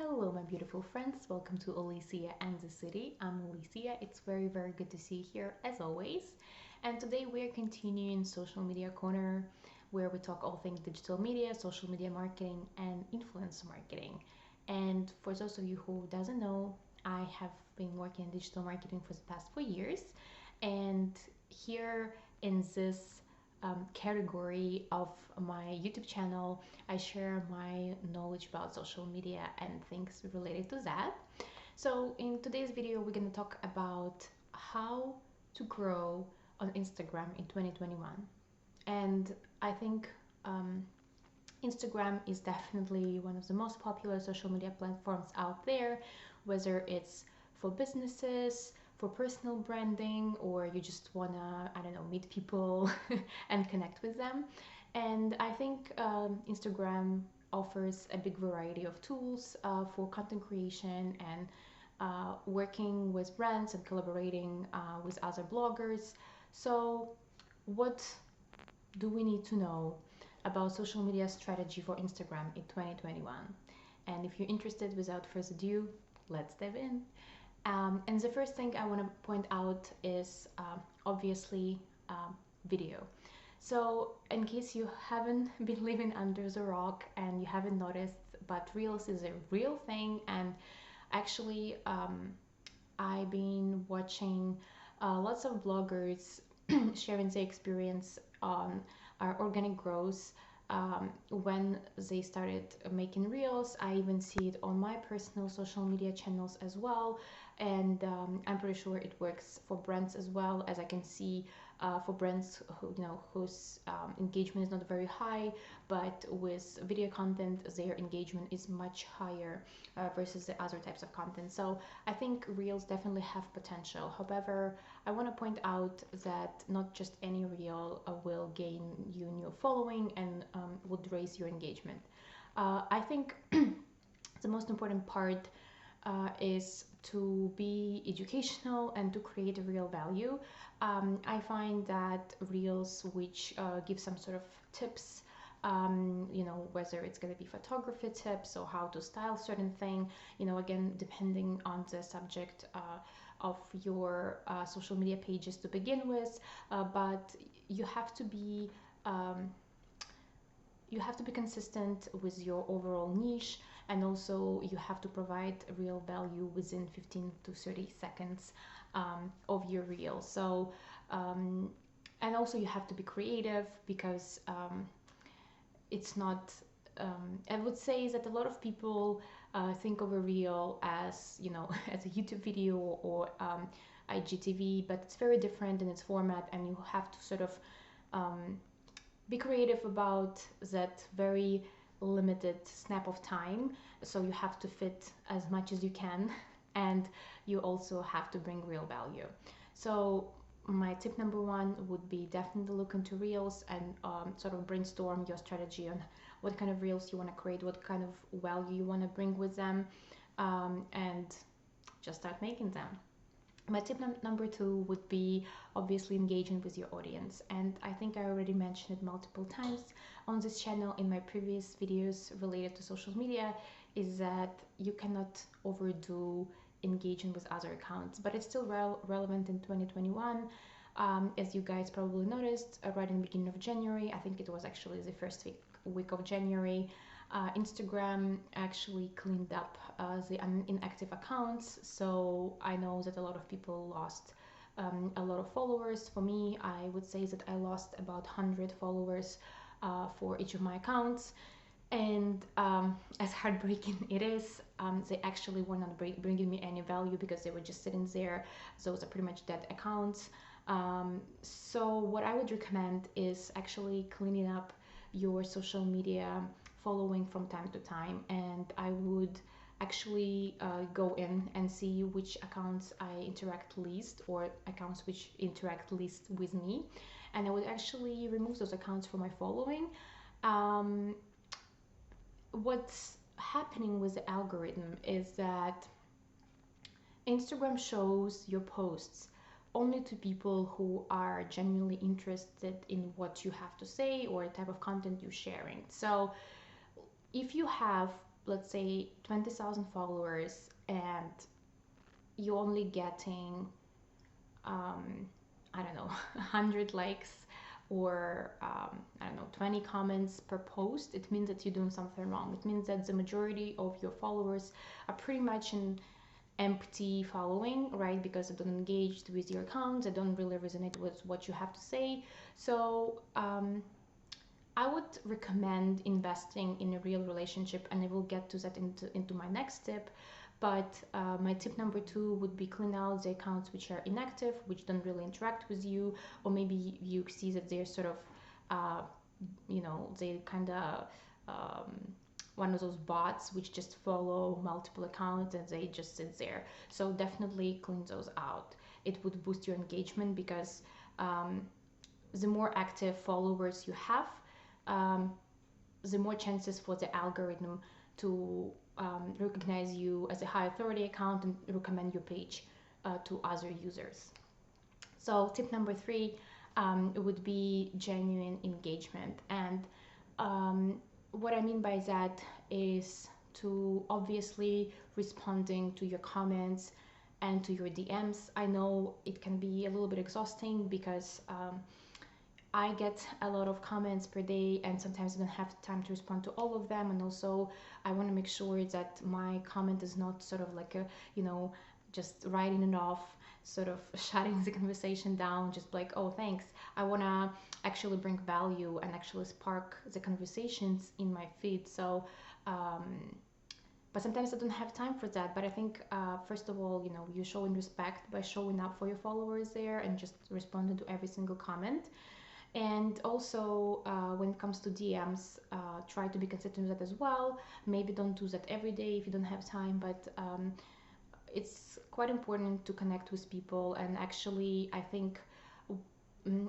Hello, my beautiful friends. Welcome to Olesya and the City. I'm Olesya. It's very good to see you here as always. And today we are continuing Social Media Corner, where we talk all things digital media, social media marketing, and influencer marketing. And for those of you who doesn't know, I have been working in digital marketing for the past 4 years. And here in this category of my YouTube channel, I share my knowledge about social media and things related to that. So in today's video, we're going to talk about how to grow on Instagram in 2021. And I think Instagram is definitely one of the most popular social media platforms out there, whether it's for businesses, for personal branding, or you just wanna, I don't know, meet people and connect with them. And I think Instagram offers a big variety of tools for content creation and working with brands and collaborating with other bloggers. So, what do we need to know about social media strategy for Instagram in 2021? And if you're interested, without further ado, let's dive in. And the first thing I want to point out is obviously video. So, in case you haven't been living under the rock and you haven't noticed, but Reels is a real thing, and actually, I've been watching lots of bloggers sharing their experience on organic growth when they started making reels. I even see it on my personal social media channels as well, and I'm pretty sure it works for brands as well, as I can see for brands who whose engagement is not very high, but with video content their engagement is much higher versus the other types of content. So I think reels definitely have potential. However, I want to point out that not just any reel will gain you new following and would raise your engagement. I think the most important part is to be educational and to create a real value. I find that reels which give some sort of tips, whether it's going to be photography tips or how to style certain thing, again, depending on the subject of your social media pages to begin with, but you have to be um, you have to be consistent with your overall niche, and also you have to provide real value within 15 to 30 seconds of your reel. So and also you have to be creative, because it's not I would say that a lot of people think of a reel as as a YouTube video or IGTV, but it's very different in its format, and you have to sort of be creative about that very limited snap of time. So you have to fit as much as you can, and you also have to bring real value. So my tip number one would be definitely look into reels and sort of brainstorm your strategy on what kind of reels you want to create, what kind of value you want to bring with them, and just start making them. My tip number two would be obviously engaging with your audience, and I think I already mentioned it multiple times on this channel in my previous videos related to social media, is that you cannot overdo engaging with other accounts, but it's still relevant in 2021. As you guys probably noticed, right in the beginning of January, I think it was actually the first week of January, Instagram actually cleaned up the inactive accounts. So I know that a lot of people lost a lot of followers. For me, I would say that I lost about 100 followers for each of my accounts. And as heartbreaking it is, they actually were not bringing me any value because they were just sitting there. Those are pretty much dead accounts. So what I would recommend is actually cleaning up your social media following from time to time, and I would actually go in and see which accounts I interact least, or accounts which interact least with me, and I would actually remove those accounts from my following. What's happening with the algorithm is that Instagram shows your posts only to people who are genuinely interested in what you have to say or the type of content you're sharing. So if you have let's say 20,000 followers and you're only getting I don't know 100 likes or I don't know 20 comments per post, it means that you're doing something wrong. It means that the majority of your followers are pretty much an empty following, right? Because they don't engage with your account, they don't really resonate with what you have to say. So I would recommend investing in a real relationship, and I will get to that into my next tip. But my tip number two would be clean out the accounts which are inactive, which don't really interact with you, or maybe you see that they're sort of, uh, they kind of one of those bots which just follow multiple accounts and they just sit there. So definitely clean those out. It would boost your engagement because the more active followers you have, um, the more chances for the algorithm to recognize you as a high authority account and recommend your page to other users. So tip number three, it would be genuine engagement. And what I mean by that is to obviously responding to your comments and to your DMs. I know it can be a little bit exhausting because I get a lot of comments per day, and sometimes I don't have time to respond to all of them. And also, I want to make sure that my comment is not sort of like a, just writing it off, sort of shutting the conversation down, just like, oh, thanks. I want to actually bring value and actually spark the conversations in my feed. So, but sometimes I don't have time for that. But I think, first of all, you're showing respect by showing up for your followers there and just responding to every single comment. And also, when it comes to DMs, try to be consistent with that as well. Maybe don't do that every day if you don't have time, but it's quite important to connect with people. And actually, I think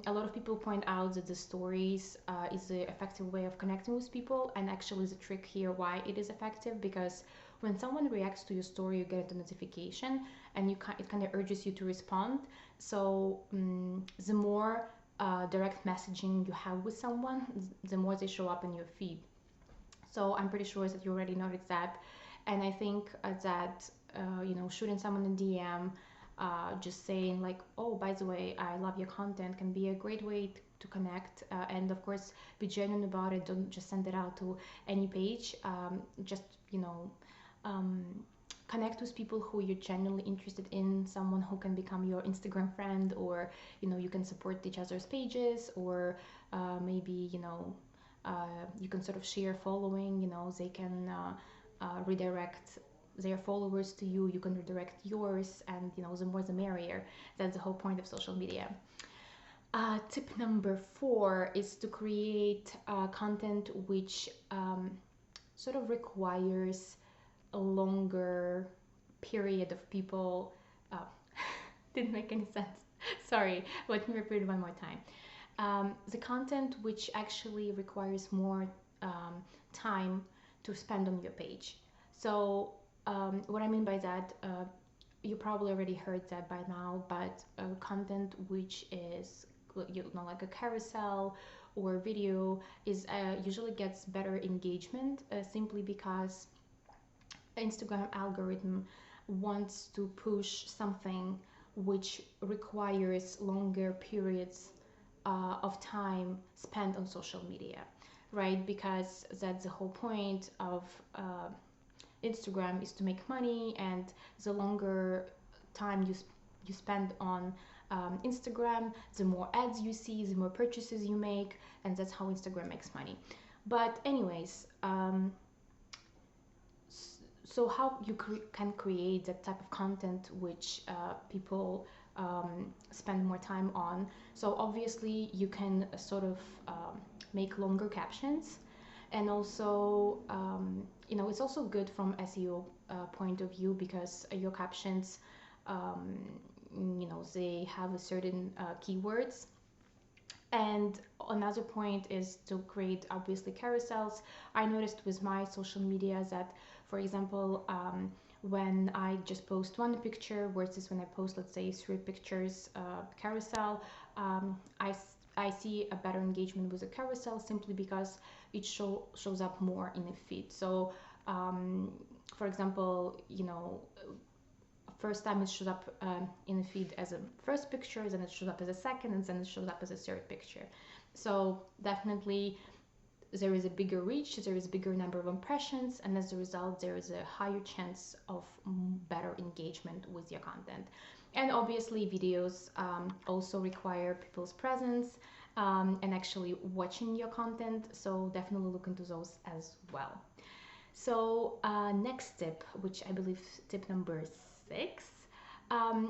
a lot of people point out that the stories is an effective way of connecting with people. And actually, the trick here why it is effective, because when someone reacts to your story, you get a notification, and it kind of urges you to respond. So the more direct messaging you have with someone, the more they show up in your feed. So I'm pretty sure that you already noticed that. And I think that shooting someone in DM, just saying like, oh, by the way, I love your content, can be a great way to connect. And of course, be genuine about it. Don't just send it out to any page. Just connect with people who you're genuinely interested in, someone who can become your Instagram friend, or you can support each other's pages, or maybe you can sort of share following. They can redirect their followers to you, you can redirect yours, and the more the merrier. That's the whole point of social media. Tip number four is to create content which sort of requires a longer period of people. Didn't make any sense. Sorry, let me repeat it one more time. The content which actually requires more time to spend on your page. So what I mean by that, you probably already heard that by now, but content which is like a carousel or video is usually gets better engagement simply because Instagram algorithm wants to push something which requires longer periods of time spent on social media, right? Because that's the whole point of Instagram, is to make money, and the longer time you spend on Instagram, the more ads you see, the more purchases you make, and that's how Instagram makes money. But anyways, so how you can create that type of content which people spend more time on. So obviously you can sort of make longer captions, and also it's also good from SEO point of view, because your captions they have a certain keywords. And another point is to create obviously carousels. I noticed with my social media that, for example, when I just post one picture versus when I post, let's say, 3 pictures carousel, I see a better engagement with the carousel simply because it shows up more in the feed. So For example, first time it shows up in the feed as a first picture, then it shows up as a second, and then it shows up as a third picture. So definitely there is a bigger reach, there is a bigger number of impressions, and as a result there is a higher chance of better engagement with your content. And obviously videos also require people's presence and actually watching your content, so definitely look into those as well. So next tip, which I believe tip number 6,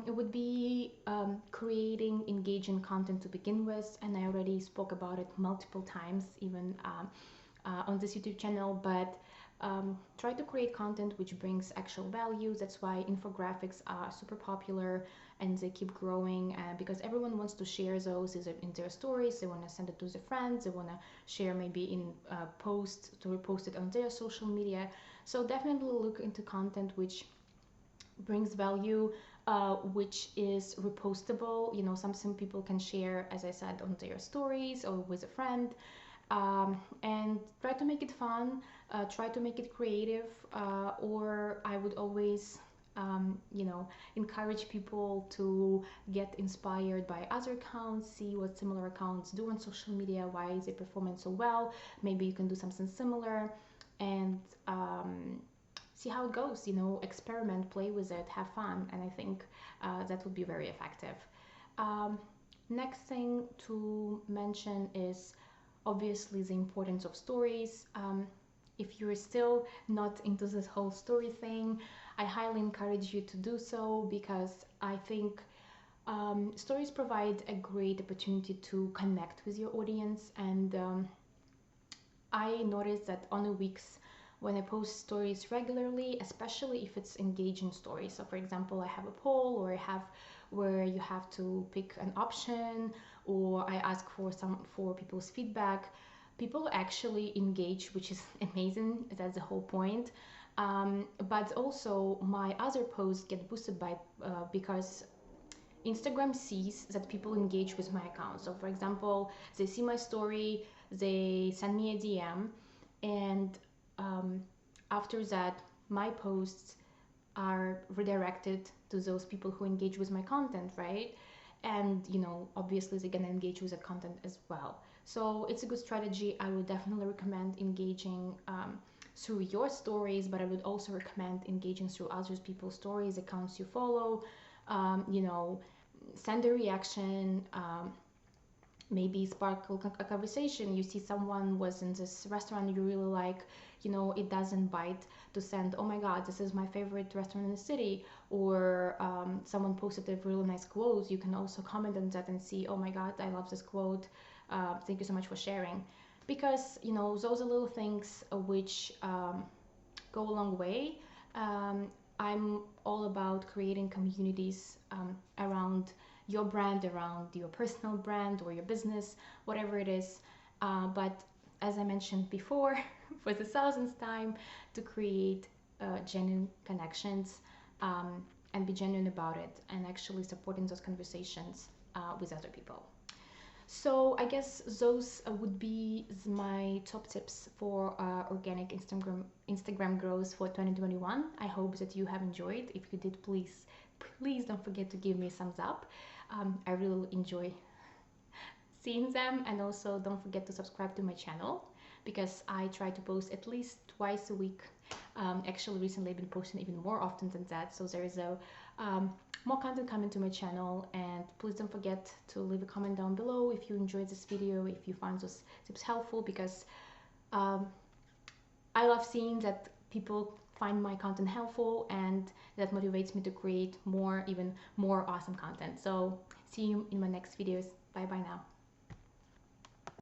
it would be creating engaging content to begin with, and I already spoke about it multiple times, even on this YouTube channel, but try to create content which brings actual value. That's why infographics are super popular and they keep growing because everyone wants to share those in their stories. They want to send it to their friends, they want to share maybe in post to repost it on their social media. So definitely look into content which brings value, which is repostable. Some people can share, as I said, on their stories or with a friend, and try to make it fun, try to make it creative, or I would always encourage people to get inspired by other accounts, see what similar accounts do on social media, why is it performing so well, maybe you can do something similar, and see how it goes. Experiment, play with it, have fun, and I think that would be very effective. Next thing to mention is obviously the importance of stories. If you're still not into this whole story thing, I highly encourage you to do so, because I think stories provide a great opportunity to connect with your audience, and I noticed that on the weeks when I post stories regularly, especially if it's engaging stories. So for example, I have a poll, or I have where you have to pick an option, or I ask for people's feedback. People actually engage, which is amazing. That's the whole point. But also my other posts get boosted by because Instagram sees that people engage with my account. So for example, they see my story, they send me a DM, and after that my posts are redirected to those people who engage with my content, right? And obviously they're gonna engage with the content as well. So it's a good strategy. I would definitely recommend engaging through your stories, but I would also recommend engaging through other people's stories, accounts you follow. Send a reaction, maybe sparkle a conversation. You see someone was in this restaurant you really like, it doesn't bite to send, oh my god, this is my favorite restaurant in the city, or someone posted a really nice quote. You can also comment on that and see, oh my god, I love this quote, thank you so much for sharing. Because those are little things which go a long way. I'm all about creating communities around your brand, around your personal brand or your business, whatever it is. But as I mentioned before, for the thousandth time, to create genuine connections and be genuine about it, and actually supporting those conversations with other people. So I guess those would be my top tips for organic Instagram growth for 2021. I hope that you have enjoyed. If you did, please don't forget to give me a thumbs up. I really enjoy seeing them, and also don't forget to subscribe to my channel, because I try to post at least twice a week. Actually recently I've been posting even more often than that, so there is a more content coming to my channel. And please don't forget to leave a comment down below if you enjoyed this video, if you found those tips helpful, because I love seeing that people find my content helpful, and that motivates me to create even more awesome content. So see you in my next videos. Bye bye now.